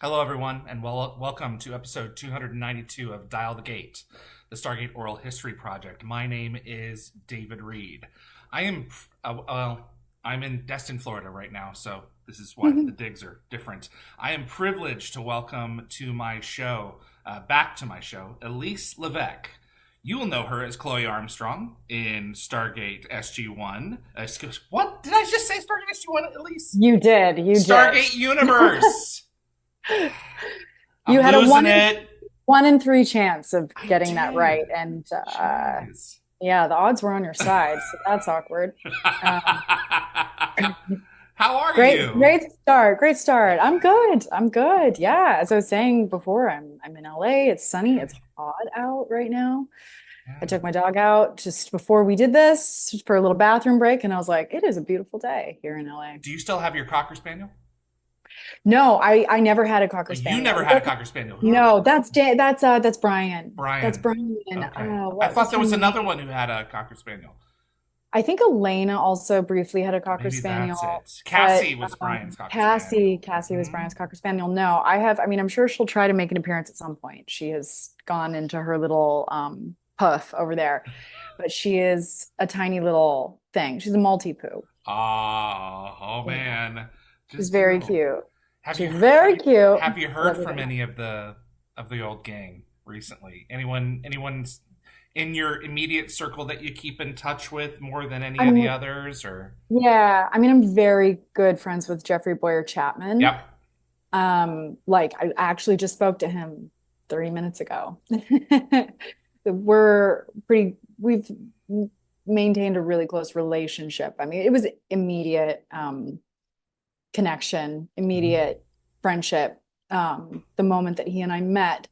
Hello, everyone, and welcome to episode 292 of Dial the Gate, the Stargate Oral History Project. My name is David Reed. I am, I'm in Destin, Florida right now, so this is why the digs are different. I am privileged to welcome to my show, back to my show, Elyse Levesque. You will know her as Chloe Armstrong in Stargate SG-1. What? Did I just say Stargate SG-1, Elyse? You did. Stargate Universe! You I'm had a losing it. 1 in 3 chance of I getting that did. right, and Jeez. yeah, the odds were on your side, so that's awkward. Um, How are great, you? great start, great start. I'm good. I'm good. Yeah, as I was saying before, I'm in LA. It's sunny. It's Good. hot out right now. I Yeah. took my dog out just before we did this for a little bathroom break, and I was like, it is a beautiful day here in LA. Do you still have your Cocker Spaniel? No, I never had a Cocker You Spaniel. never had a Cocker Spaniel. No, that's Brian. That's Brian. Brian. Okay. I What thought was there her was name? another one who had a Cocker Spaniel. I think Elena also briefly had a Cocker Maybe that's Spaniel, it. but Cassie was Brian's Cocker Cassie, Spaniel. Cassie was Hmm. Brian's Cocker Spaniel. No, I mean, I'm sure she'll try to make an appearance at some point. She has gone into her little puff over there, but she is a tiny little thing. She's a multi-poo. Oh Yeah, man. she's Just very cute. have She's you very cute. have you heard Love from her. any of the old gang recently? Anyone's in your immediate circle that you keep in touch with more than any of the I'm others, or? Yeah, I mean, I'm very good friends with Jeffrey Boyer Chapman. Yep. Like I actually just spoke to him 30 minutes ago. We've maintained a really close relationship. I mean, it was immediate connection, Mhm. immediate friendship, the moment that he and I met.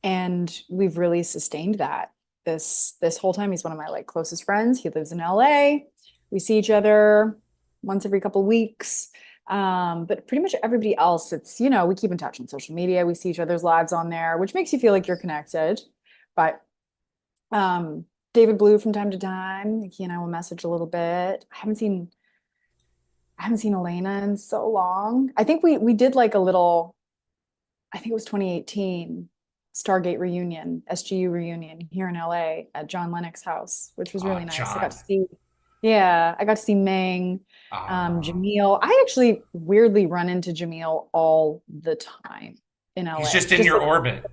And we've really sustained that this whole time. He's one of my like closest friends. He lives in LA. We see each other once every couple of weeks. But pretty much everybody else, we keep in touch on social media. We see each other's lives on there, which makes you feel like you're connected. But David Blue from time to time, he and I will message a little bit. I haven't seen Elena in so long. I think we did like a little, I think it was 2018 Stargate reunion, SGU reunion here in LA at John Lennox's house, which was really nice. John. I got to see Ming, Uh, Jamil. I actually weirdly run into Jamil all the time in he's LA. just in your orbit,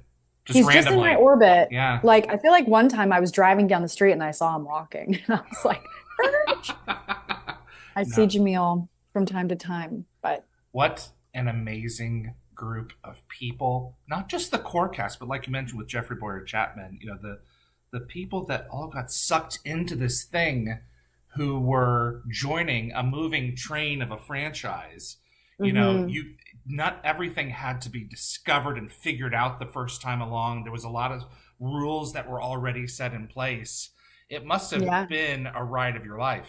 just He's just in my randomly. orbit. Yeah. Like I feel like one time I was driving down the street and I saw him walking. And I was like, "Urge." I see No. Jamil from time to time, but What an amazing group of people. Not just the core cast, but like you mentioned with Jeffrey Boyer Chapman, the people that all got sucked into this thing who were joining a moving train of a franchise. mhm. You not everything had to be discovered and figured out the first time along. There was a lot of rules that were already set in place. It must have Yeah. been a ride of your life.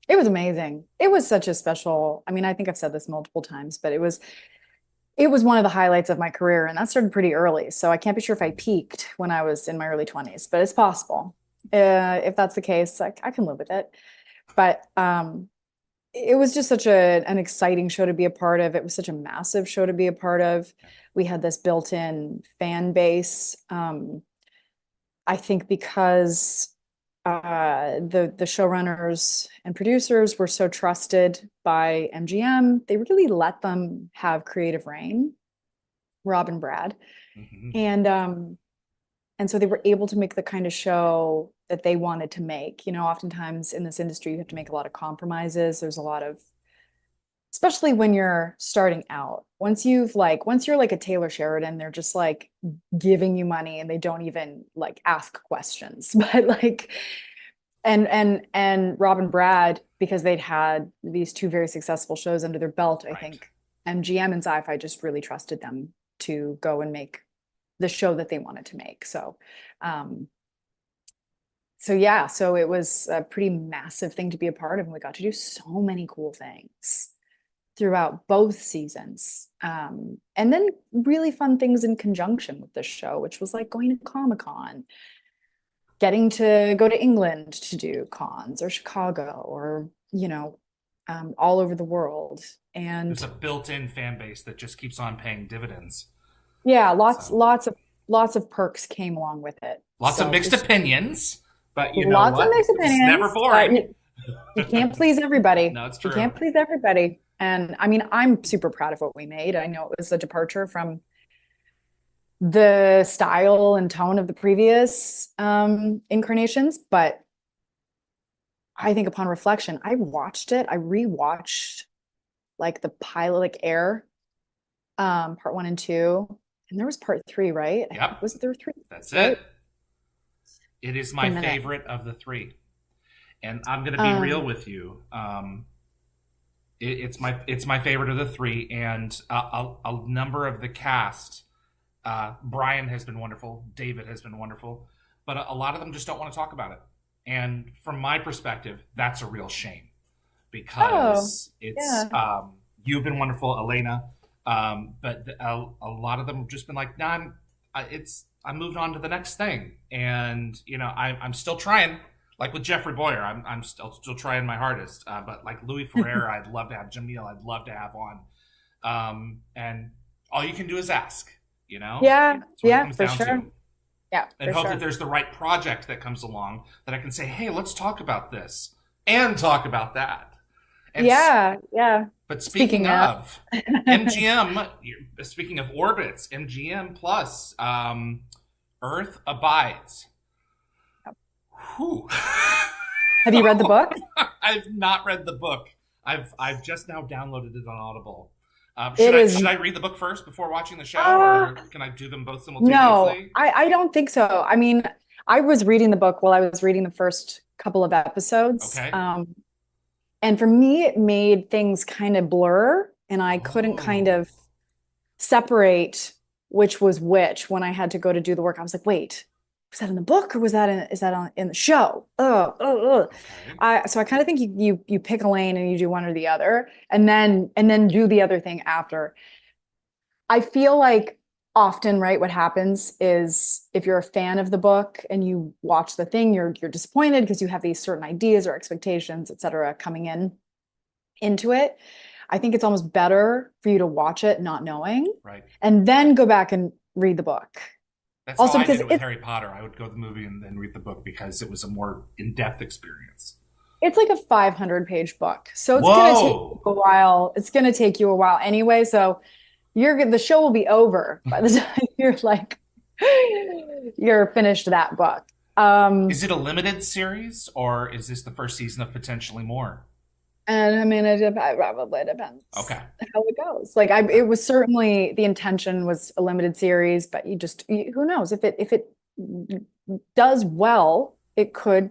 It was amazing. It was such a special, I mean, I think I've said this multiple times, but it was one of the highlights of my career, and that started pretty early. So I can't be sure if I peaked when I was in my early 20s, but it's possible. If that's the case, I can live with it. But it was just such an exciting show to be a part of. It was such a massive show to be a part of. We had this built-in fan base. I think because the showrunners and producers were so trusted by MGM, they really let them have creative reign, Rob and Brad, Hmm. and so they were able to make the kind of show that they wanted to make. Oftentimes in this industry, you have to make a lot of compromises. There's a lot of, especially when you're starting out. Once you're like a Taylor Sheridan, they're just like giving you money and they don't even like ask questions. But like and Rob and Brad, because they'd had these two very successful shows under their belt, I Right. think MGM and Sci-Fi just really trusted them to go and make the show that they wanted to make. Um, so yeah, so it was a pretty massive thing to be a part of, and we got to do so many cool things throughout both seasons. And then really fun things in conjunction with this show, which was like going to Comic-Con, getting to go to England to do cons or Chicago or, all over the world. And There's a built-in fan base that just keeps on paying dividends. yeah, So lots of perks came along with it. lots of So mixed just opinions, but you know lots of what? mixed It's never opinions, but boring. you can't please everybody. No, it's You true. can't please everybody. And I mean, I'm super proud of what we made. I know it was a departure from the style and tone of the previous incarnations, but I think upon reflection, I watched it. I rewatched like the pilot, like Air, part one and two, and there was part three, right? Yep, Was there three? that's Right? it. It is A my minute. favorite of the three, and I'm going to be real Um, with you. It's my favorite of the three, and a number of the cast. Brian has been wonderful. David has been wonderful, but a lot of them just don't want to talk about it. And from my perspective, that's a real shame oh, because it's yeah. you've been wonderful, Elena, but a lot of them have just been like, "Nah, I moved on to the next thing," and you know, I'm still trying. Like with Jeffrey Boyer, I'm still trying my hardest. But like Louis Ferrer, I'd love to have Jamil. I'd love to have on, and all you can do is ask. You know, Yeah, that's what it yeah, comes for down sure. to, Yeah, and for hope that sure. there's the right project that comes along that I can say, "Hey, let's talk about this and talk about that." And Yeah, yeah. but speaking Speaking of, of MGM, speaking of orbits, MGM plus Earth abides. Whew. have you read the book? I've not read the book. I've just now downloaded it on Audible. It Should is, I read the book first before watching the show, uh, or can I do them both no, simultaneously? I don't think so. I mean, I was reading the book while I was reading the first couple of episodes. Okay. And for me, it made things kind of blur, and I couldn't kind Oh. of separate which was which when I had to go to do the work. I was like, wait, was that in the book or was that in the show? Oh. Okay. So I kind of think you pick a lane and you do one or the other, and then do the other thing after. I feel like often, right, what happens is if you're a fan of the book and you watch the thing, you're disappointed because you have these certain ideas or expectations, et cetera, coming into it. I think it's almost better for you to watch it not knowing Right. and then go back and read the book. That's how Also, I because did it with Harry Potter. I would go to the movie and then read the book because it was a more in-depth experience. it's like a 500-page book. So it's going to take you Whoa. a while. It's going to take you a while anyway. So the show will be over by the time you're finished that book. Is it a limited series or is this the first season of potentially more? And I mean, it probably depends Okay. how it goes. Like Okay. it was certainly the intention was a limited series, but who knows if it does well, it could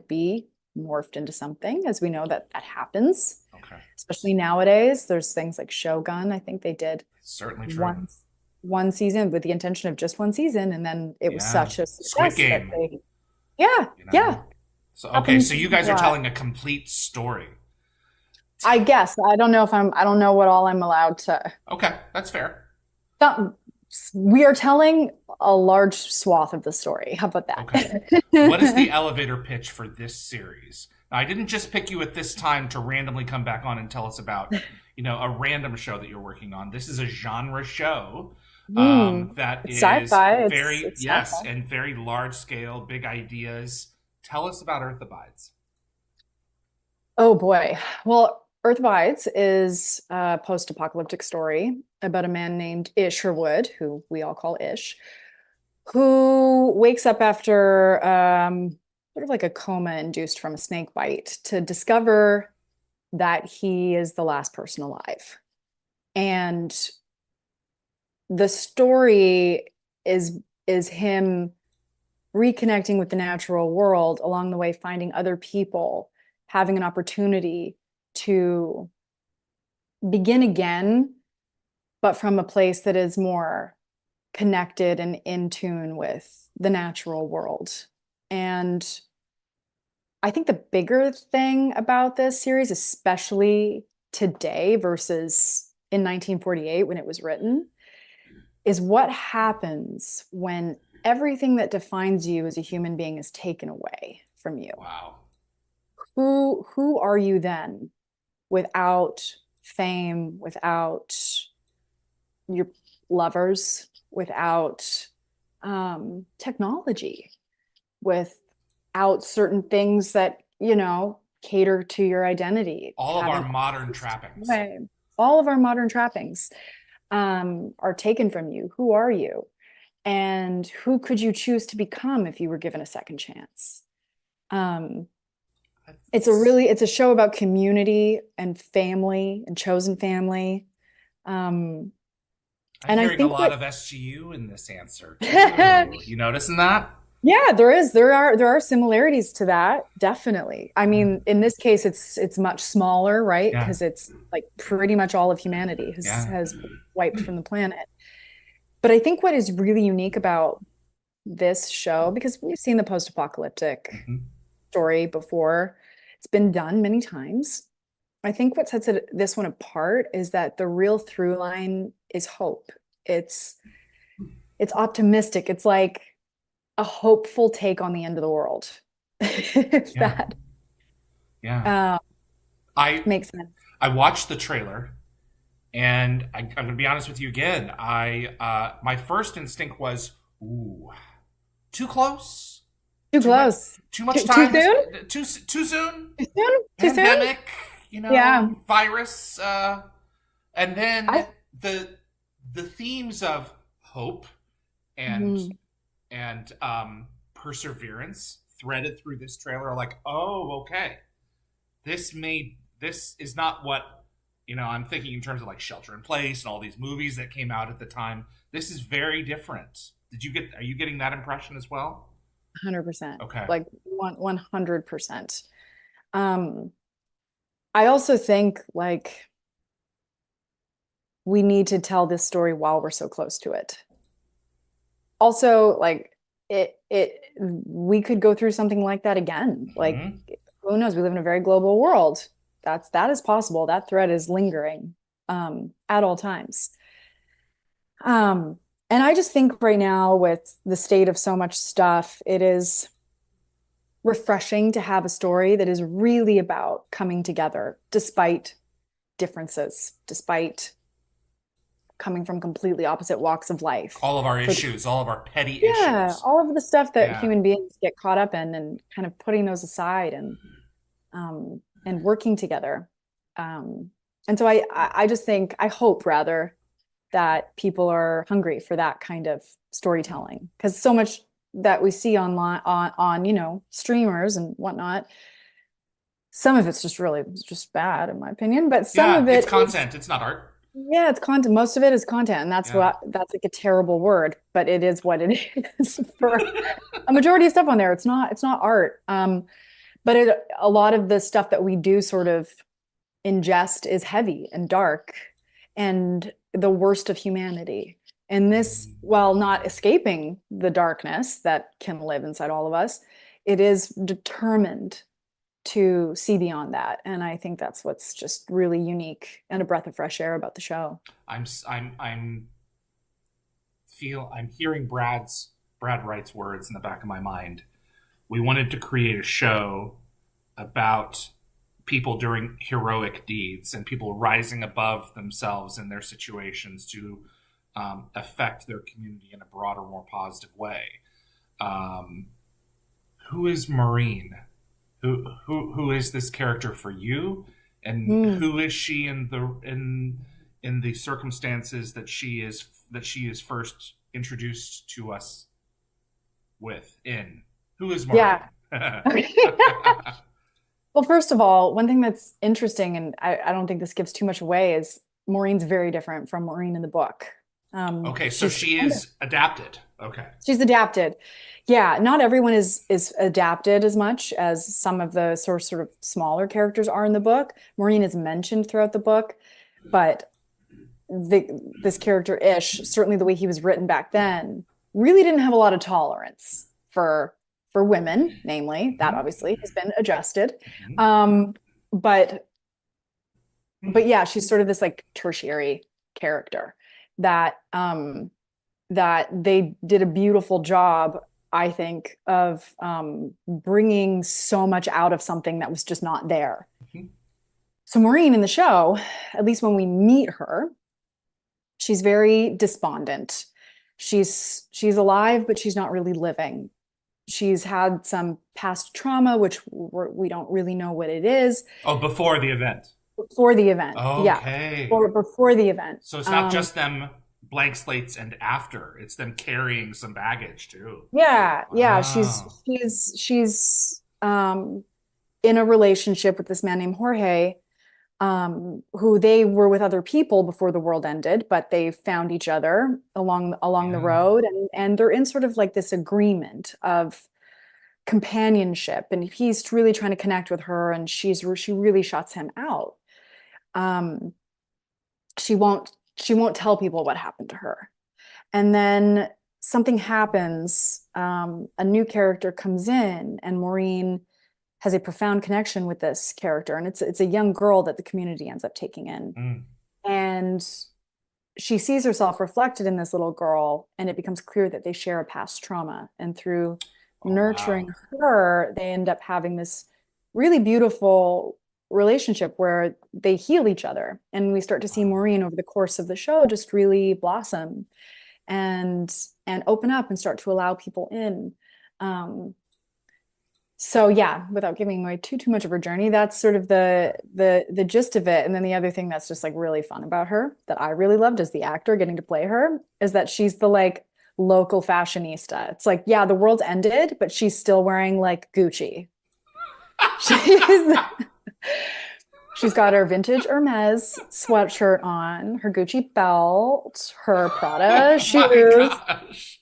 be morphed into something, as we know that happens, Okay. especially nowadays. There's things like Shogun. I think they did Certainly true. one season with the intention of just one season, and then it was Yeah. such a Squid success that Game, yeah, you yeah, know? So okay, so happens you a guys are lot. telling a complete story. I guess I don't know what all I'm allowed to. Okay, that's fair. Th- we are telling a large swath of the story. How about Okay. What is the that? elevator pitch for this series? Now, I didn't just pick you at this time to randomly come back on and tell us about, you know, a random show that you're working on. This is a genre show that It's is sci-fi. very, It's yes, sci-fi. and very large scale, big ideas. Tell us about Earth Abides. Oh boy. Well, Earth Abides is a post-apocalyptic story about a man named Isherwood, who we all call Ish, who wakes up after sort of like a coma induced from a snake bite to discover that he is the last person alive. And the story is him reconnecting with the natural world, along the way finding other people, having an opportunity to begin again, but from a place that is more connected and in tune with the natural world. And I think the bigger thing about this series, especially today versus in 1948 when it was written, is what happens when everything that defines you as a human being is taken away from you. Wow. Who are you then? without fame, without your lovers, without technology, without certain things that, cater to your identity. All of our modern trappings. All of our modern trappings are taken from you. Who are you? And who could you choose to become if you were given a second chance? It's a show about community and family and chosen family. I'm and hearing I think a lot of SGU in this answer too. You noticing that? Yeah, there is. There are similarities to that, definitely. I mean, in this case, it's much smaller, right? Because it's like pretty much all of humanity has wiped from the planet. But I think what is really unique about this show, because we've seen the post-apocalyptic story before, it's been done many times. I think what sets this one apart is that the real through line is hope. It's optimistic. It's like a hopeful take on the end of the world. If that makes sense. I watched the trailer, and I'm going to be honest with you again. My first instinct was, ooh, too close. Too close. Too much time. Too soon? Too soon? Pandemic, virus. And then the themes of hope and perseverance threaded through this trailer are like, oh, okay. This is not what, I'm thinking in terms of like Shelter in Place and all these movies that came out at the time. This is very different. Are you getting that impression as well? 100%. Okay. Like 100%. I also think like we need to tell this story while we're so close to it. Also, like we could go through something like that again. Like, who knows? We live in a very global world. That is possible. That threat is lingering at all times. And I just think right now, with the state of so much stuff, it is refreshing to have a story that is really about coming together despite differences, despite coming from completely opposite walks of life. All of our issues, all of our petty issues. Yeah, all of the stuff that human beings get caught up in, and kind of putting those aside and working together. And so I just think, I hope rather, that people are hungry for that kind of storytelling, because so much that we see online on streamers and whatnot, some of it's just bad in my opinion, but some of it's content. It's not art. Yeah, it's content. Most of it is content, and that's like a terrible word, but it is what it is for a majority of stuff on there. It's not art. But a lot of the stuff that we do sort of ingest is heavy and dark and the worst of humanity. And this, while not escaping the darkness that can live inside all of us, it is determined to see beyond that. And I think that's what's just really unique and a breath of fresh air about the show. I'm hearing Brad Wright's words in the back of my mind. We wanted to create a show about people doing heroic deeds and people rising above themselves in their situations to affect their community in a broader, more positive way. Who is Maurine? Who is this character for you, and who is she in the circumstances that she is first introduced to us with? Who is Maurine? Yeah. Well, first of all, one thing that's interesting, and I don't think this gives too much away, is Maurine's very different from Maurine in the book. Okay, so she is adapted. Okay. She's adapted. Yeah, not everyone is adapted as much as some of the sort of smaller characters are in the book. Maurine is mentioned throughout the book, but this character Ish, certainly the way he was written back then, really didn't have a lot of tolerance for women, namely. That obviously has been adjusted. But yeah, she's sort of this like tertiary character that they did a beautiful job, I think, of bringing so much out of something that was just not there. So Maureen in the show, at least when we meet her, she's very despondent. She's alive, but she's not really living. She's had some past trauma, which we don't really know what it is. Oh, before the event. Before the event, yeah, Okay. or before the event. So it's not just them blank slates and after, it's them carrying some baggage too. Yeah. She's Wow. in a relationship with this man named Jorge, who they were with other people before the world ended, but they found each other along the Yeah. road, and they're in sort of like this agreement of companionship, and he's really trying to connect with her, and she really shuts him out. Um, she won't tell people what happened to her. And then something happens. A new character comes in, and Maureen has a profound connection with this character, and it's a young girl that the community ends up taking in. Mm. And she sees herself reflected in this little girl, and it becomes clear that they share a past trauma. And through Oh, wow. nurturing her, they end up having this really beautiful relationship where they heal each other. And we start to see Wow. Maureen over the course of the show just really blossom and open up and start to allow people in. So yeah, without giving away too much of her journey, that's sort of the gist of it. And then the other thing that's just like really fun about her that I really loved as the actor getting to play her is that she's the like local fashionista. It's like, yeah, the world's ended, but she's still wearing like Gucci. She's she's got her vintage Hermes sweatshirt on, her Gucci belt, her Prada Oh my shoes. gosh.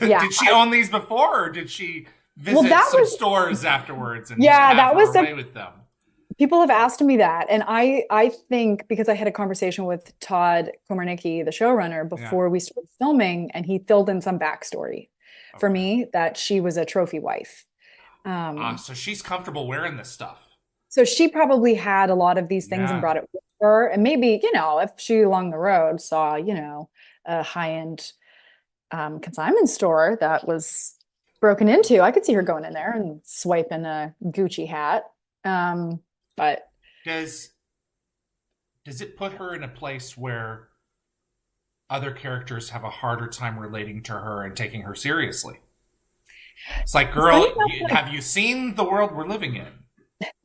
Yeah. Did she own these before, or did she Well, visit that some was stores afterwards and yeah, have that her was way with them? people have asked me that, and I think because I had a conversation with Todd Komarnicki, the showrunner, Yeah. before we started filming, and he filled in some backstory for Okay. me that she was a trophy wife. Um, So she's comfortable wearing this stuff. so she probably had a lot of these things and Yeah. brought it with her, and maybe if she along the road saw a high-end consignment store that was broken into, I could see her going in there and swiping a Gucci hat. But Does does it put her in a place where other characters have a harder time relating to her and taking her seriously? It's like, it's funny girl, have you seen the world we're living in?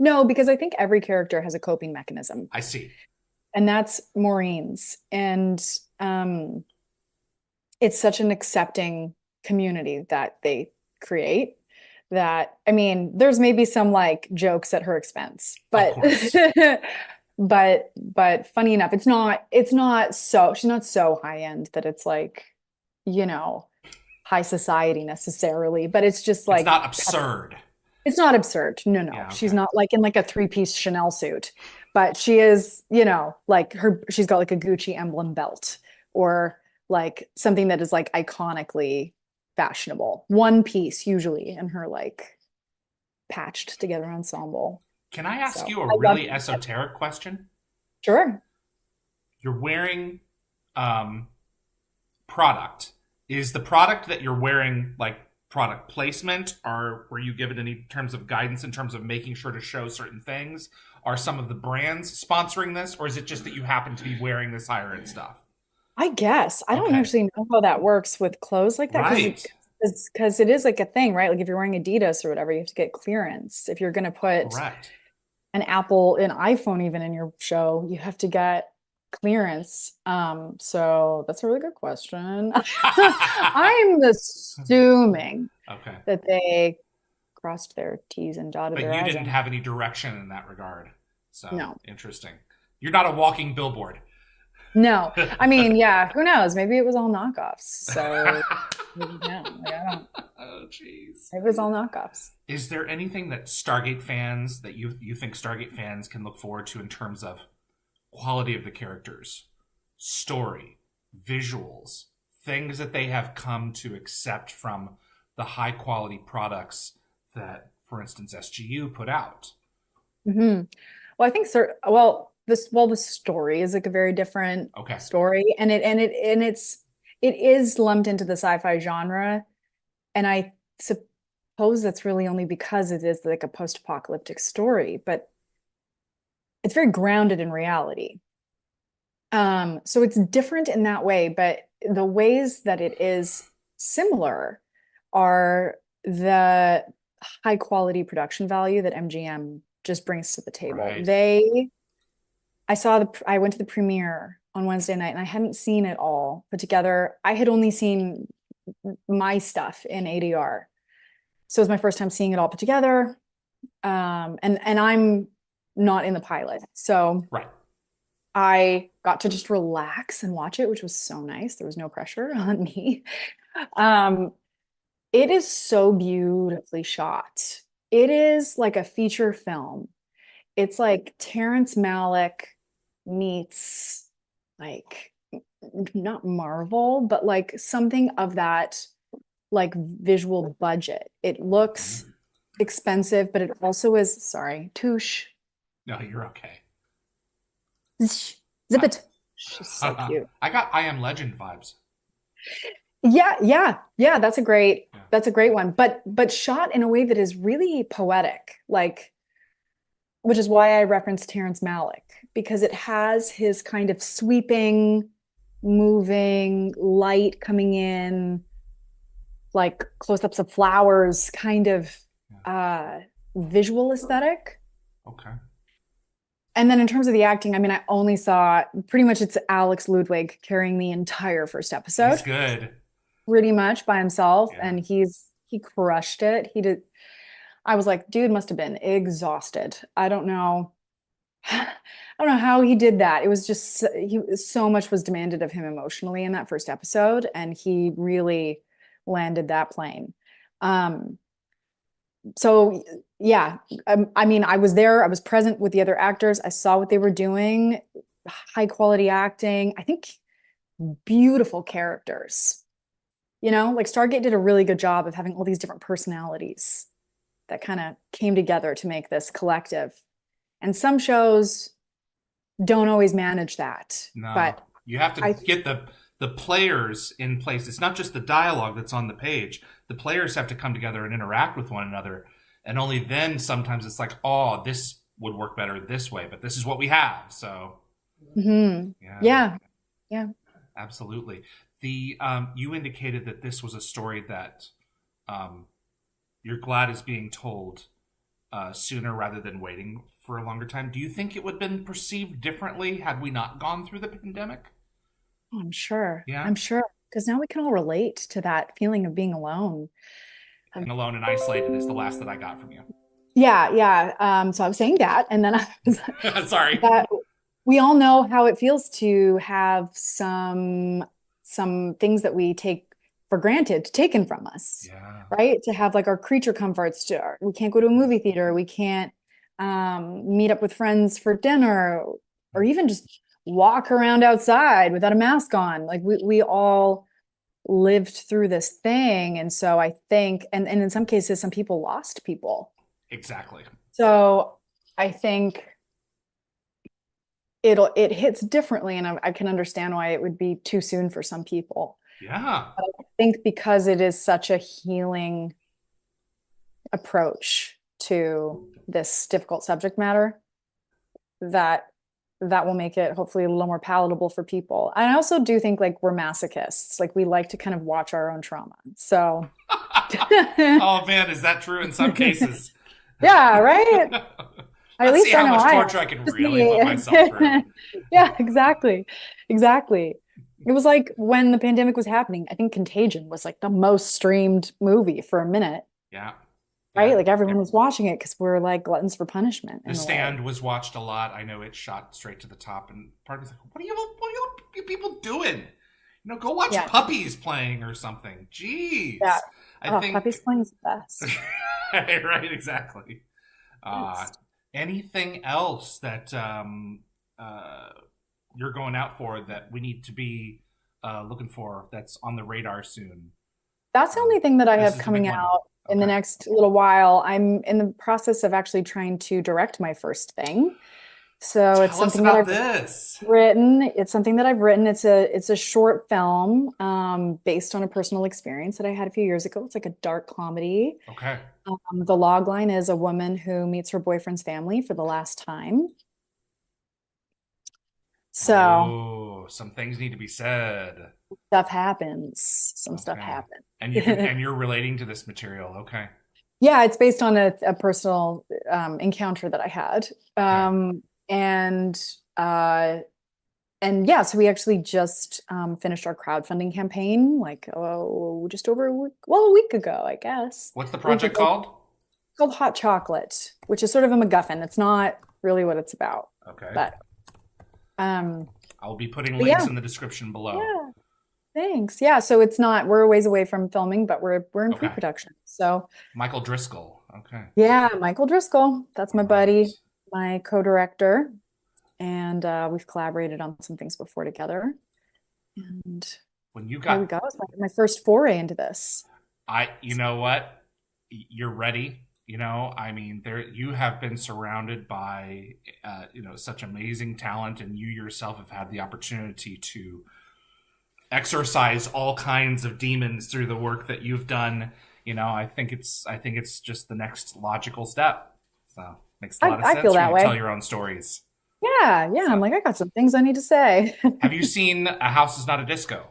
No, because I think every character has a coping mechanism, I see. and that's Maureen's. And it's such an accepting community that they create that, I mean, there's maybe some like jokes at her expense, Of but course. but funny enough, it's not so she's not so high end that it's like, you know, high society necessarily, but it's just It's like not absurd. it's not absurd. No. Yeah, She's okay. not like in like a three-piece Chanel suit, but she is, like she's got like a Gucci emblem belt or like something that is like iconically fashionable. One piece usually in her like patched together ensemble. Can I ask So you a I love really it. esoteric question? Sure. You're wearing um, product. Is the product that you're wearing like product placement, or were you given any terms of guidance in terms of making sure to show certain things? Are some of the brands sponsoring this, or is it just that you happen to be wearing this higher end stuff? I guess I don't Okay. actually know how that works with clothes like that Right. because it is like a thing, right? Like if you're wearing Adidas or whatever, you have to get clearance. If you're going to put Correct. an iPhone even in your show, you have to get clearance. So that's a really good question. I'm assuming Okay. that they crossed their T's and dotted But their you I's didn't on. have any direction in that regard. So No, interesting. You're not a walking billboard. no. I mean, yeah, who knows? Maybe it was all knockoffs. So yeah, like, I don't. Oh, jeez. It was all knockoffs. Is there anything that Stargate fans that you think Stargate fans can look forward to in terms of quality of the characters, story, visuals, things that they have come to accept from the high quality products that, for instance, SGU put out? Hmm. Well, I think the story is like a very different Okay. story, and it is lumped into the sci-fi genre, and I suppose that's really only because it is like a post-apocalyptic story. But it's very grounded in reality. So it's different in that way, but the ways that it is similar are the high quality production value that MGM just brings to the table. Right. I went to the premiere on Wednesday night and I hadn't seen it all put together. I had only seen my stuff in ADR. So it was my first time seeing it all put together. And I'm not in the pilot. So Right. I got to just relax and watch it, which was so nice. There was no pressure on me. Um, it is so beautifully shot. It is like a feature film. It's like Terrence Malick meets like not Marvel, but like something of that like visual budget. It looks expensive, but it also is, sorry, touche. No, you're okay. Zip it. She's so cute. I got I Am Legend vibes. Yeah. That's a great one. But shot in a way that is really poetic, like, which is why I referenced Terrence Malick, because it has his kind of sweeping, moving, light coming in, like close-ups of flowers, kind of visual aesthetic. Okay. And then in terms of the acting, I mean, I only saw pretty much it's Alex Ludwig carrying the entire first episode. He's good. Pretty much by himself. Yeah. And he crushed it. He did. I was like, dude must have been exhausted. I don't know. I don't know how he did that. It was just so much was demanded of him emotionally in that first episode, and he really landed that plane. So yeah, I mean, I was there, I was present with the other actors, I saw what they were doing, high quality acting, I think beautiful characters. You know, like Stargate did a really good job of having all these different personalities that kind of came together to make this collective. And some shows don't always manage that. No, but you have to get the players in place. It's not just the dialogue that's on the page. The players have to come together and interact with one another. And only then sometimes it's like, oh, this would work better this way, but this is what we have. So yeah. Absolutely. The you indicated that this was a story that you're glad is being told sooner rather than waiting for a longer time. Do you think it would have been perceived differently had we not gone through the pandemic? Oh, I'm sure. Yeah. I'm sure. Because now we can all relate to that feeling of being alone. And alone and isolated is the last that I got from you. Yeah. So I was saying that, and then I was sorry. We all know how it feels to have some things that we take for granted taken from us. Yeah. Right? To have like our creature comforts. We can't go to a movie theater. We can't meet up with friends for dinner, or even just walk around outside without a mask on. Like we all lived through this thing. And so I think, and in some cases, some people lost people. Exactly. So I think it hits differently, and I can understand why it would be too soon for some people. Yeah. But I think because it is such a healing approach to this difficult subject matter, that will make it hopefully a little more palatable for people. I also do think like we're masochists. Like we like to kind of watch our own trauma. So oh man, is that true in some cases? Yeah, right? At least see how much torture I can really put myself through. Yeah, exactly. It was like when the pandemic was happening, I think Contagion was like the most streamed movie for a minute. Yeah. Right? Like everyone was watching it because we're like gluttons for punishment. The Stand was watched a lot. I know it shot straight to the top, and part of me was like, what are you people doing? You know, go watch Puppies playing or something. Jeez. Yeah. I think Puppies playing is the best. Right, exactly. Anything else that you're going out for that we need to be looking for that's on the radar soon? That's the only thing that I have coming out in the next little while. I'm in the process of actually trying to direct my first thing. So it's something that I've written. It's something that I've written. It's a short film based on a personal experience that I had a few years ago. It's like a dark comedy. Okay. The log line is a woman who meets her boyfriend's family for the last time. So some things need to be said. stuff happens. Some stuff Okay. happens. And you're relating to this material. Okay. Yeah, it's based on a personal encounter that I had. Okay. And yeah, so we actually just finished our crowdfunding campaign like just over a week ago, I guess. What's the A week project ago. called? It's called Hot Chocolate, which is sort of a MacGuffin. It's not really what it's about, Okay. but I'll be putting but links yeah, in the description below. yeah, thanks. Yeah, so it's not, we're a ways away from filming, but we're in Okay. pre-production. So Michael Driscoll. Okay. yeah, Michael Driscoll, that's my All buddy, right. my co-director, and we've collaborated on some things before together. And When you here we got, go. It's my first foray into this. you know what? You're ready. I mean, you have been surrounded by, such amazing talent, and you yourself have had the opportunity to exorcise all kinds of demons through the work that you've done. I think it's just the next logical step. So makes a lot of I sense feel for that you to way. tell your own stories. Yeah, yeah. So, I'm like, I got some things I need to say. have you seen A House Is Not a Disco?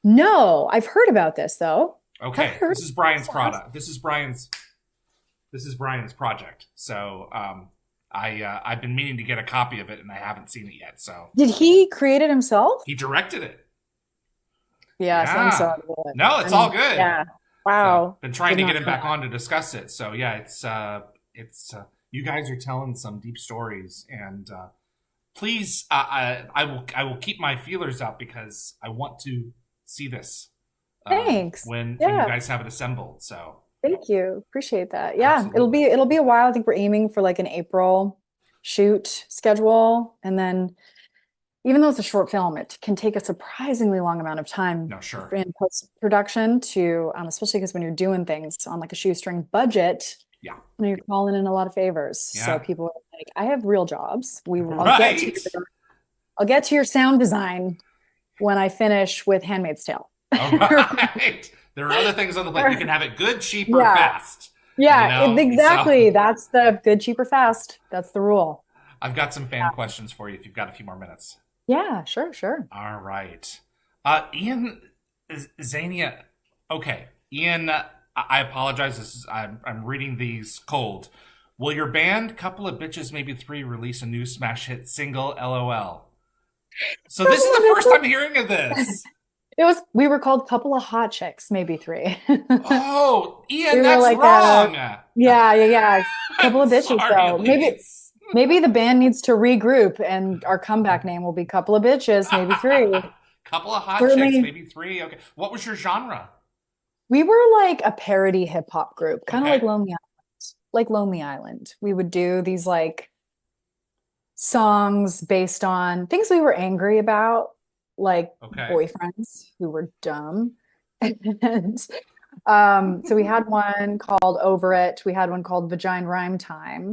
No, I've heard about this though. Okay, this is Brian's product. This is Brian's project. So I've been meaning to get a copy of it, and I haven't seen it yet. So Did he create it himself? he directed it. Yeah, so I'm sorry. No, it's all good. Yeah. Wow. So, been trying to get him back on to discuss it. So yeah, it's you guys are telling some deep stories, and please, I will keep my feelers out because I want to see this. Thanks. When you guys have it assembled. So thank you. Appreciate that. Yeah, absolutely. it'll be a while. I think we're aiming for like an April shoot schedule, and then even though it's a short film, it can take a surprisingly long amount of time No, sure. in post-production to, especially because when you're doing things on like a shoestring budget, yeah, you're calling in a lot of favors. Yeah. So people are like, I have real jobs. Right. I'll get to your sound design when I finish with Handmaid's Tale. All right. There are other things on the plate. You can have it good, cheap, or fast. Yeah, exactly. So, that's the good, cheap, or fast. That's the rule. I've got some fan questions for you if you've got a few more minutes. Yeah, sure. All right. Ian Zania. Okay. Ian, I apologize. I'm reading these cold. Will your band, Couple of Bitches, Maybe Three, release a new smash hit single? LOL. So this is the first time hearing of this. We were called Couple of Hot Chicks, Maybe Three. Oh, Ian, that's like wrong. Yeah. Couple of bitches, though. Maybe the band needs to regroup, and our comeback name will be Couple of Bitches, Maybe Three. Couple of Hot Chicks, Maybe Three. Okay. What was your genre? We were like a parody hip hop group, kind of like Lonely Island. Like Lonely Island. We would do these like songs based on things we were angry about, like boyfriends who were dumb. And so we had one called Over It. We had one called Vagina Rhyme Time.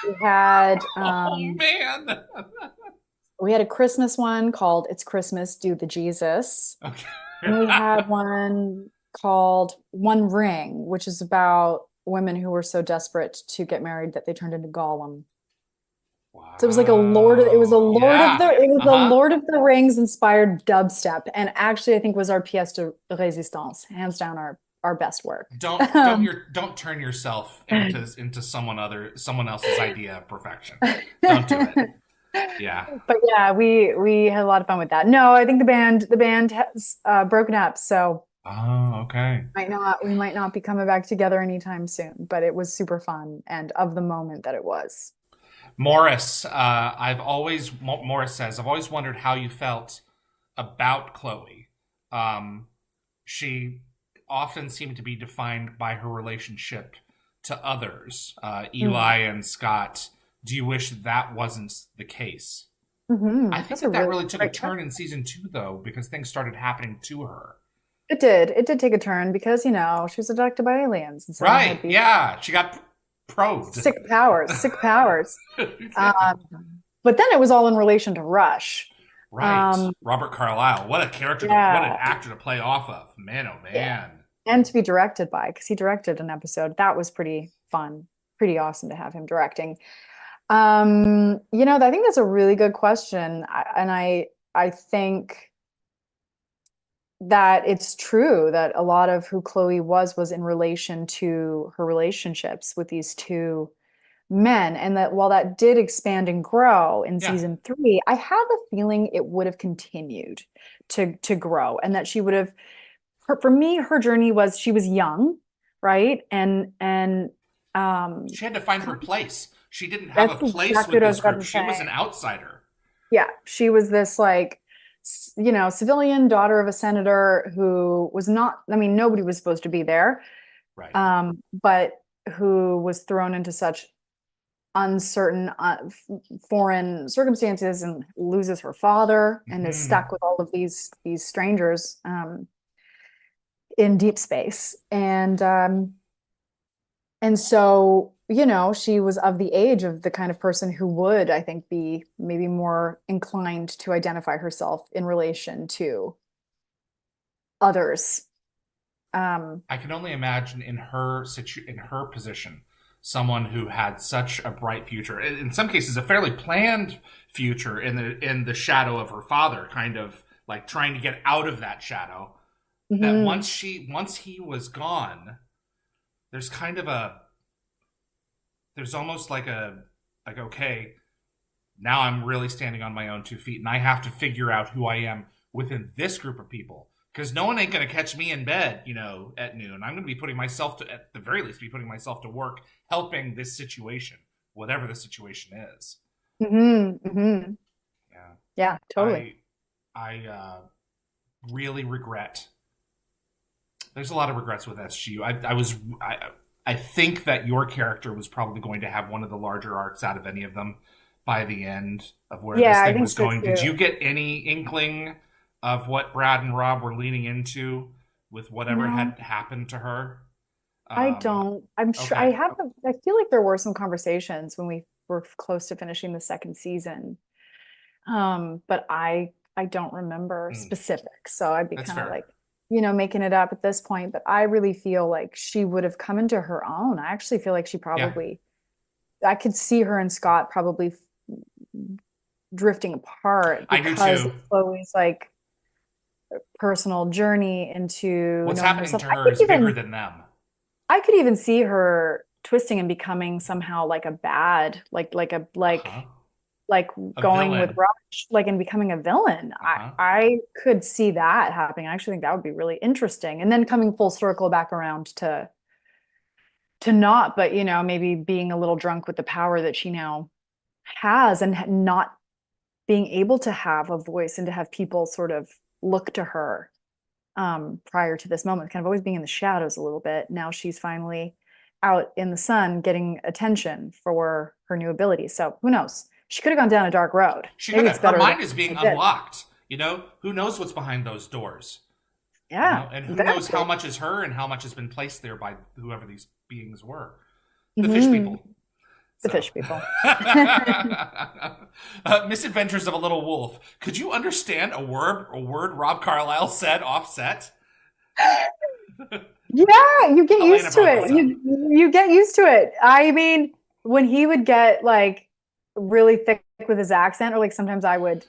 We had oh man. We had a Christmas one called It's Christmas, Do the Jesus. Okay. And we had one called One Ring, which is about women who were so desperate to get married that they turned into Gollum. Wow. So it was like a Lord of the Rings inspired dubstep, and actually I think was our pièce de résistance, hands down our best work. Don't turn yourself into someone else's idea of perfection. Don't do it. Yeah. But yeah, we had a lot of fun with that. No, I think the band has broken up, so okay. We might not be coming back together anytime soon, but it was super fun and of the moment that it was. Morris says, I've always wondered how you felt about Chloe. She often seemed to be defined by her relationship to others, Eli and Scott. Do you wish that wasn't the case? Mm-hmm. I think that really took a turn in season 2, though, because things started happening to her. It did take a turn because, she was abducted by aliens. And right, yeah. She got probed. Sick powers. But then it was all in relation to Rush. Right. Robert Carlyle. What a character, what an actor to play off of. Man, oh man. Yeah. And to be directed by, because he directed an episode. That was pretty fun, pretty awesome to have him directing. I think that's a really good question. I think that it's true that a lot of who Chloe was in relation to her relationships with these two men, and that while that did expand and grow in Yeah. season three, I have a feeling it would have continued to grow, and that she would have. For me, her journey was she was young, right? Um, She had to find her place. She didn't have that's a place exactly with what I this was about group. to She was say. an outsider. Yeah, she was this like, civilian daughter of a senator who was not, I mean, nobody was supposed to be there, Right. but who was thrown into such uncertain, foreign circumstances and loses her father and is Hmm. stuck with all of these strangers in deep space. And so, she was of the age of the kind of person who would, I think, be maybe more inclined to identify herself in relation to others. Um, I can only imagine in her position, someone who had such a bright future, in some cases a fairly planned future in the shadow of her father, kind of like trying to get out of that shadow. That mhm. once he was gone, there's kind of a there's almost like okay, now I'm really standing on my own 2 feet, and I have to figure out who I am within this group of people. Because no one ain't going to catch me in bed, at noon. I'm going to be putting myself to, at the very least, be putting myself to work, helping this situation, whatever the situation is. Mhm, mhm. Yeah, Yeah, totally. I really regret. There's a lot of regrets with SGU. I think that your character was probably going to have one of the larger arcs out of any of them by the end of where this Yeah, I thing think was so going. Did you too. get any inkling of what Brad and Rob were leaning into with whatever No, had happened to her? I Um, don't. I'm sure okay. I have. I feel like there were some conversations when we were close to finishing the second season. But I don't remember Mm, specifics, so I'd be that's kind of fair. like, making it up at this point. But I really feel like she would have come into her own. I actually feel like Yeah, I could see her and Scott probably drifting apart I do because too. of Chloe's like personal journey into What's knowing happening herself. to her is bigger than them. I could even see her twisting and becoming somehow like a bad, Uh huh. like A going with villain. Rush, like and becoming a villain. Uh I huh. I could see that happening. I actually think that would be really interesting. And then coming full circle back around to not, but maybe being a little drunk with the power that she now has and not being able to have a voice and to have people sort of look to her prior to this moment, kind of always being in the shadows a little bit. Now she's finally out in the sun getting attention for her new abilities. So who knows? She could have gone down a dark road. She could Maybe it's have. Her better than mind is being it did. unlocked. Who knows what's behind those doors? Yeah, And who knows how exactly. much is her and how much has been placed there by whoever these beings were. The fish Hmm. people. The So. fish people. Misadventures of a Little Wolf. Could you understand a word Rob Carlyle said offset? Yeah, you get Elena used to brought it. this up. You get used to it. I mean, when he would get like really thick with his accent, or like sometimes I would,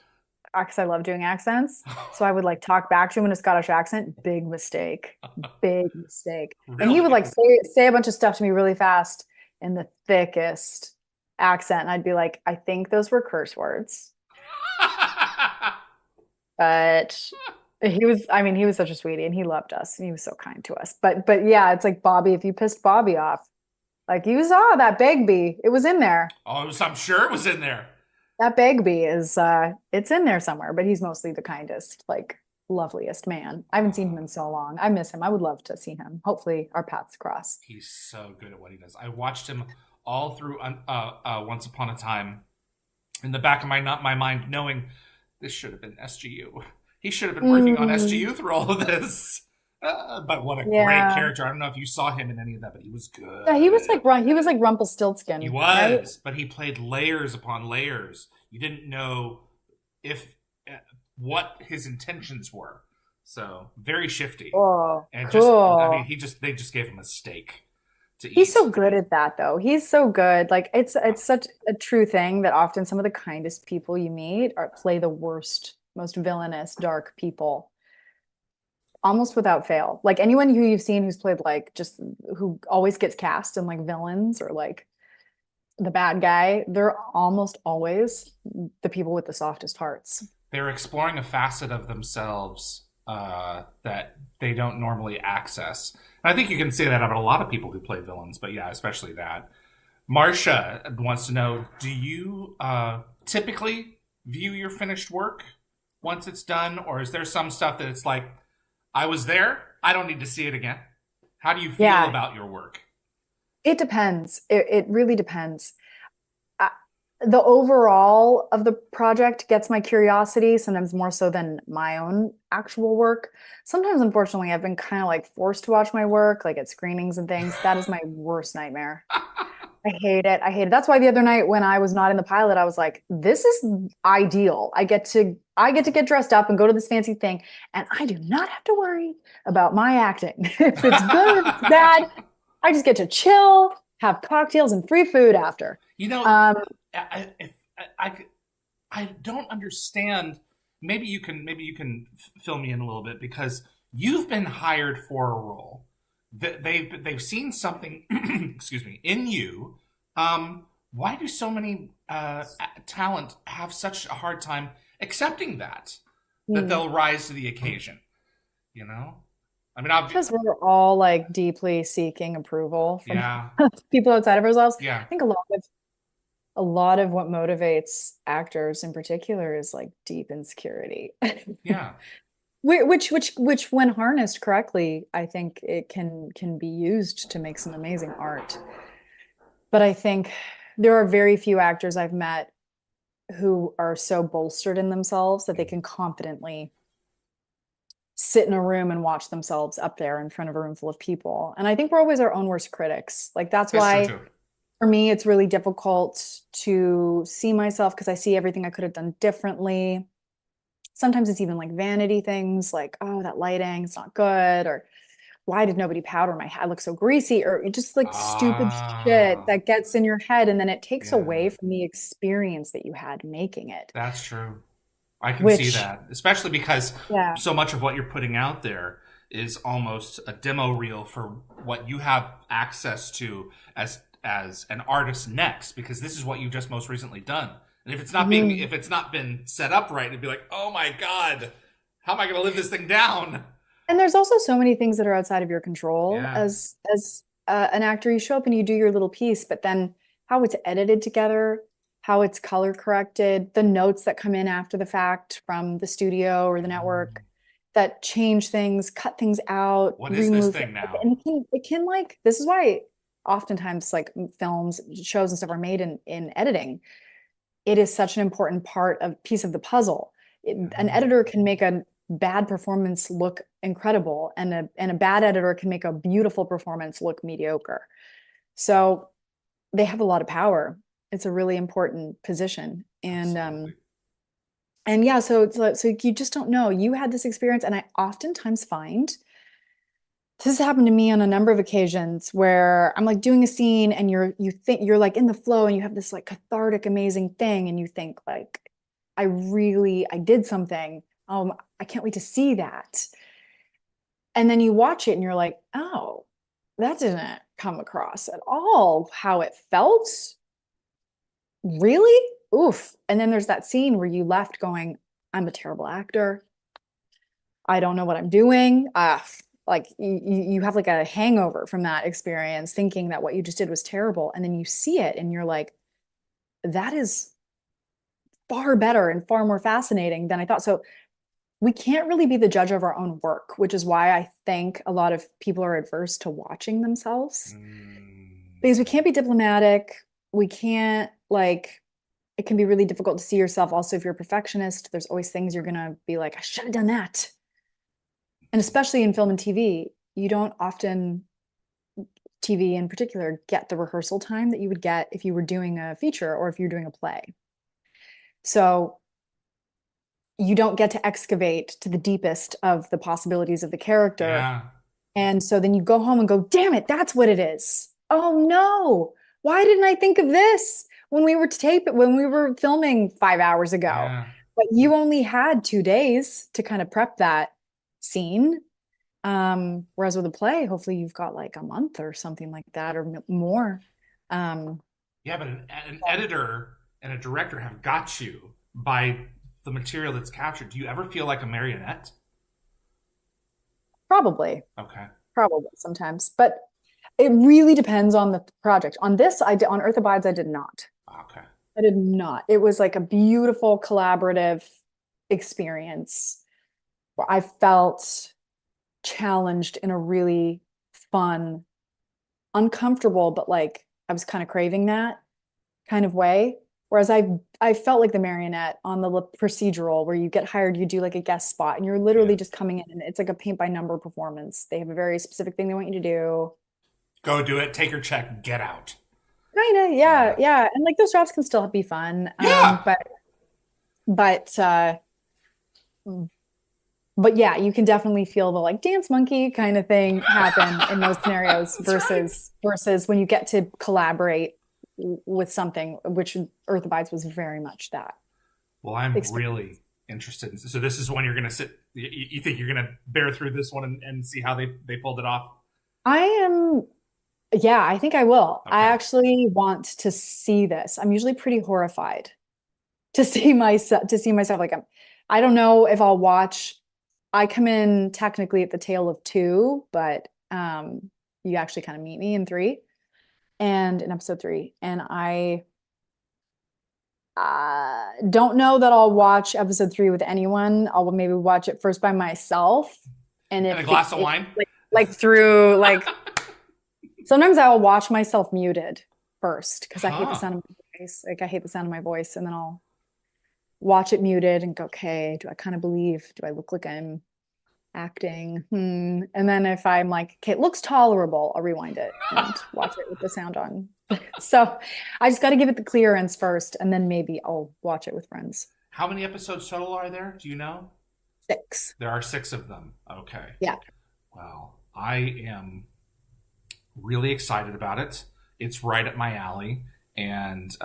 because I love doing accents. So I would like talk back to him in a Scottish accent. Big mistake. Big mistake. And he would Really? like say a bunch of stuff to me really fast in the thickest accent. And I'd be like, I think those were curse words. But he was such a sweetie and he loved us and he was so kind to us. But yeah, it's like Bobby, if you pissed Bobby off, like you saw that Begbie, it was in there. Oh, I'm sure it was in there. That Begbie is it's in there somewhere, but he's mostly the kindest, like loveliest man. I haven't seen him in so long. I miss him. I would love to see him. Hopefully our paths cross. He's so good at what he does. I watched him all through Once Upon a Time in the back of my mind, knowing this should have been SGU. He should have been working on Mm, SGU through all of this. But what a great yeah. character! I don't know if you saw him in any of that, but he was Yeah, good. He was like He Rumpelstiltskin, right? was, but he played layers upon layers. You didn't know if what his intentions were. So very shifty, Oh, and just I mean, cool. they just gave him a steak to He's eat. so good at that though. He's so good. Like it's such a true thing that often some of the kindest people you meet are play the worst, most villainous, dark people almost without fail. Like anyone who you've seen who's played like just who always gets cast in like villains or like the bad guy, they're almost always the people with the softest hearts. They're exploring a facet of themselves that they don't normally access. And I think you can say that about a lot of people who play villains, but yeah, especially that. Marcia wants to know: do you typically view your finished work once it's done, or is there some stuff that it's like, I was there, I don't need to see it again? How do you feel Yeah, about your work? it depends. It really depends. I, the overall of the project gets my curiosity, sometimes more so than my own actual work. Sometimes, unfortunately, I've been kind of like forced to watch my work, like at screenings and things. That is my worst nightmare. I hate it. I hate it. That's why the other night when I was not in the pilot, I was like, this is ideal. I get to get dressed up and go to this fancy thing, and I do not have to worry about my acting. If it's good or if it's bad, I just get to chill, have cocktails and free food after. You know, Um, I, I don't understand. Maybe you can fill me in a little bit because you've been hired for a role. They've seen something, excuse me, in you. Why do so many talent have such a hard time accepting that hmm. they'll rise to the occasion? You know, I mean, I've Because we're all like deeply seeking approval from yeah, people outside of ourselves. yeah, I think a lot of what motivates actors in particular is like deep insecurity. yeah. Which when harnessed correctly, I think it can be used to make some amazing art. But I think there are very few actors I've met who are so bolstered in themselves that they can confidently sit in a room and watch themselves up there in front of a room full of people. And I think we're always our own worst critics. Like that's That's true why too. for me it's really difficult to see myself because I see everything I could have done differently. Sometimes it's even like vanity things like, oh, that lighting, it's not good, or why did nobody powder my hair? I look so greasy, or just like stupid shit Ah, that gets in your head. And then it takes yeah, away from the experience that you had making it, that's true. I can see which, that, especially because yeah. so much of what you're putting out there is almost a demo reel for what you have access to as an artist next, because this is what you've just most recently done. And Mhm. if it's not been set up right, it'd be like, oh my god, how am I going to live this thing down? And there's also so many things that are outside of your control Yeah. as an actor. You show up and you do your little piece, but then how it's edited together, how it's color corrected, the notes that come in after the fact from the studio or the network that change things, cut things out, What is this remove thing things. now? And it can like this is why oftentimes like films, shows and stuff are made in editing. It is such an important part of piece of the puzzle. An editor can make a bad performance look incredible, and a bad editor can make a beautiful performance look mediocre. So they have a lot of power. It's a really important position. Absolutely. And yeah, so it's like, so you just don't know. You had this experience, and I oftentimes find this has happened to me on a number of occasions where I'm like doing a scene and you think you're like in the flow and you have this like cathartic, amazing thing, and you think like, I did something. I can't wait to see that. And then you watch it and you're like, oh, that didn't come across at all how it felt. Really? Oof. And then there's that scene where you left going, I'm a terrible actor. I don't know what I'm doing. Like you have like a hangover from that experience, thinking that what you just did was terrible. And then you see it and you're like, that is far better and far more fascinating than I thought. So we can't really be the judge of our own work, which is why I think a lot of people are adverse to watching themselves because we Mm, can't be diplomatic. We can't like, it can be really difficult to see yourself. Also, if you're a perfectionist, there's always things you're going to be like, I should have done that. And especially in film and TV, you don't often, TV in particular, get the rehearsal time that you would get if you were doing a feature or if you're doing a play. So you don't get to excavate to the deepest of the possibilities of the character. yeah. And so then you go home and go, damn it, that's what it is. Oh no. Why didn't I think of this when we were to tape it, when we were filming 5 hours ago? Yeah. But you only had 2 days to kind of prep that scene. Whereas with a play, hopefully you've got like a month or something like that or more. Um, Yeah, but an editor and a director have got you by the material that's captured. Do you ever feel like a marionette? probably, Okay. probably sometimes, but it really depends on the project. On this, I did on Earth Abides, I did not. Okay. I did not. It was like a beautiful collaborative experience where I felt challenged in a really fun, uncomfortable, but like I was kind of craving that kind of way. Whereas I felt like the marionette on the procedural where you get hired, you do like a guest spot and you're Yeah. literally just coming in and it's like a paint by number performance. They have a very specific thing they want you to do. Go do it. Take your check. Get out. Kinda, yeah, Yeah. yeah. And like those jobs can still be fun. Yeah. But but yeah, you can definitely feel the like dance monkey kind of thing happen in those scenarios That's right. versus when you get to collaborate with something, which Earth Abides was very much that Well, I'm experience. really interested. So this is when you're going to sit. You think you're going to bear through this one and see how they pulled it off? I am, yeah, I think I will. I Okay. actually want to see this. I'm usually pretty horrified to see myself like I don't know if I'll watch. I come in technically at the tail of two, but you actually kind of meet me in three and in episode three. And I don't know that I'll watch episode three with anyone. I'll maybe watch it first by myself. And And a if glass of wine. like through like sometimes I will watch myself muted first because I hate the Huh. sound of my voice. Like I hate the sound of my voice, and then I'll watch it muted and go, okay, do I kind of believe? Do I look like I'm acting? And then if I'm like, okay, it looks tolerable, I'll rewind it and watch it with the sound on. So I just got to give it the clearance first, and then maybe I'll watch it with friends. How many episodes total are there? Do you know? 6. There are 6 of them. Okay. Yeah. Well, I am really excited about it. It's right up my alley. And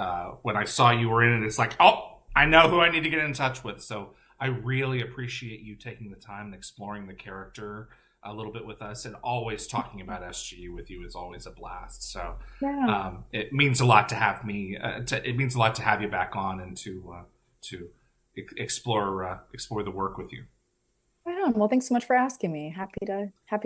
when I saw you were in it, it's like, oh, I know who I need to get in touch with. So I really appreciate you taking the time and exploring the character a little bit with us, and always talking about SGU with you is always a blast. So Yeah. it means a lot to have me. It means a lot to have you back on and to explore the work with you. Right on. Well, thanks so much for asking me. Happy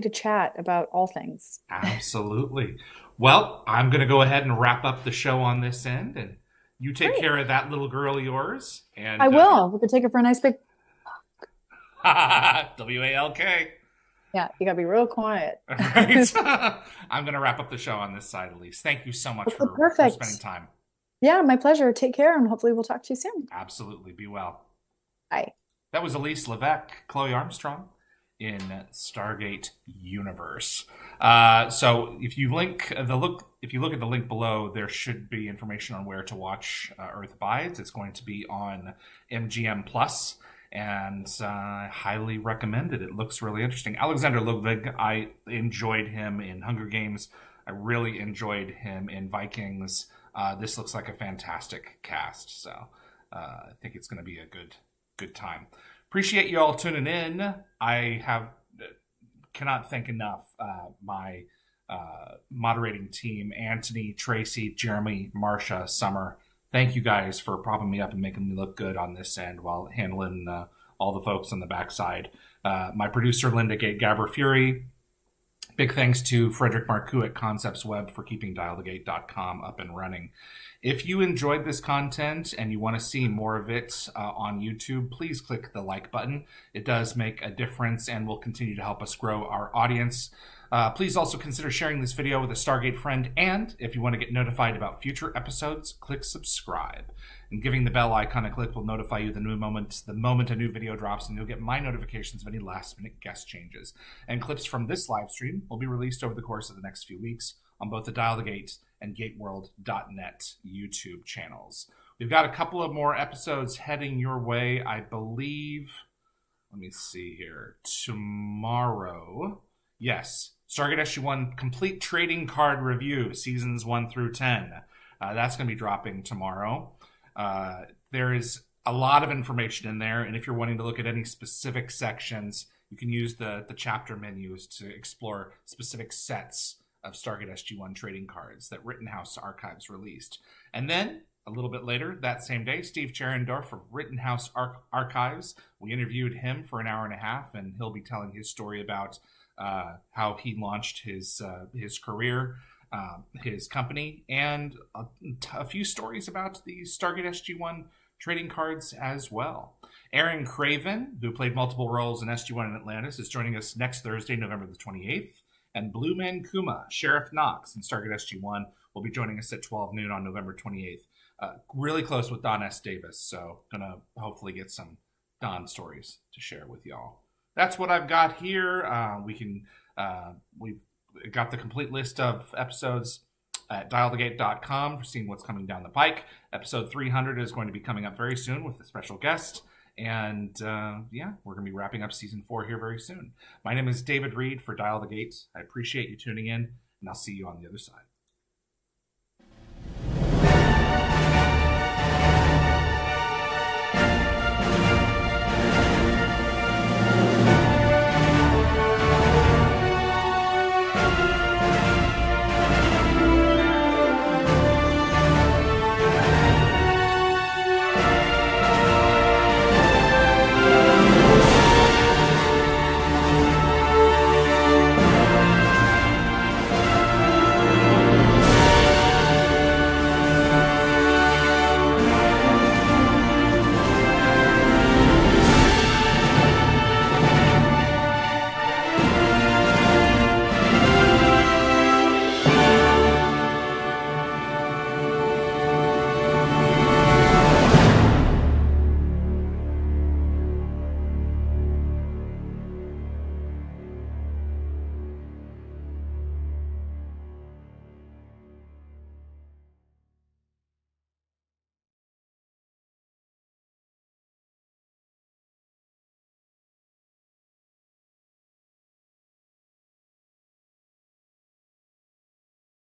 to chat about all things. Absolutely. Well, I'm going to go ahead and wrap up the show on this end, and you take Great. care of that little girl of yours. I And will. We could take it for a nice big. WALK. Yeah, you gotta be real quiet. Right. I'm going to wrap up the show on this side, Elyse. Thank you so much Okay, for spending perfect. time. Yeah, my pleasure. Take care, and hopefully we'll talk to you soon. Absolutely. Be well. Bye. That was Elyse Levesque, Chloe Armstrong in Stargate Universe. So if you look at the link below, there should be information on where to watch Earth Abides. It's going to be on MGM Plus, and I highly recommend it. It looks really interesting. Alexander Ludwig, I enjoyed him in Hunger Games. I really enjoyed him in Vikings. This looks like a fantastic cast, so I think it's going to be a good time. Appreciate you all tuning in. I have cannot thank enough my moderating team: Anthony, Tracy, Jeremy, Marsha, Summer. Thank you guys for propping me up and making me look good on this end while handling all the folks on the backside. My producer, Linda Gabber Fury. Big thanks to Frederick Marcoux at Concepts Web for keeping dialthegate.com up and running. If you enjoyed this content and you want to see more of it on YouTube, please click the like button. It does make a difference and will continue to help us grow our audience. Please also consider sharing this video with a Stargate friend, and if you want to get notified about future episodes, click subscribe. And giving the bell icon a click will notify you the moment a new video drops, and you'll get my notifications of any last-minute guest changes. And clips from this live stream will be released over the course of the next few weeks on both the Dial the Gate and GateWorld.net YouTube channels. We've got a couple of more episodes heading your way, I believe. Let me see here. Tomorrow. Yes. Stargate SG-1 Complete Trading Card Review, Seasons 1 through 10. That's going to be dropping tomorrow. There is a lot of information in there, and if you're wanting to look at any specific sections, you can use the chapter menus to explore specific sets of Stargate SG-1 trading cards that Rittenhouse Archives released. And then, a little bit later, that same day, Steve Cherendorf of Rittenhouse Archives, we interviewed him for an hour and a half, and he'll be telling his story about how he launched his career, his company, and a few stories about the Stargate SG-1 trading cards as well. Aaron Craven, who played multiple roles in SG-1 and Atlantis, is joining us next Thursday, November the 28th. And Blue Man Kuma, Sheriff Knox in Stargate SG-1, will be joining us at 12 noon on November 28th. Really close with Don S. Davis, so gonna hopefully get some Don stories to share with y'all. That's what I've got here. We've got the complete list of episodes at dialthegate.com for seeing what's coming down the pike. Episode 300 is going to be coming up very soon with a special guest. And we're going to be wrapping up season 4 here very soon. My name is David Reed for Dial the Gate. I appreciate you tuning in, and I'll see you on the other side.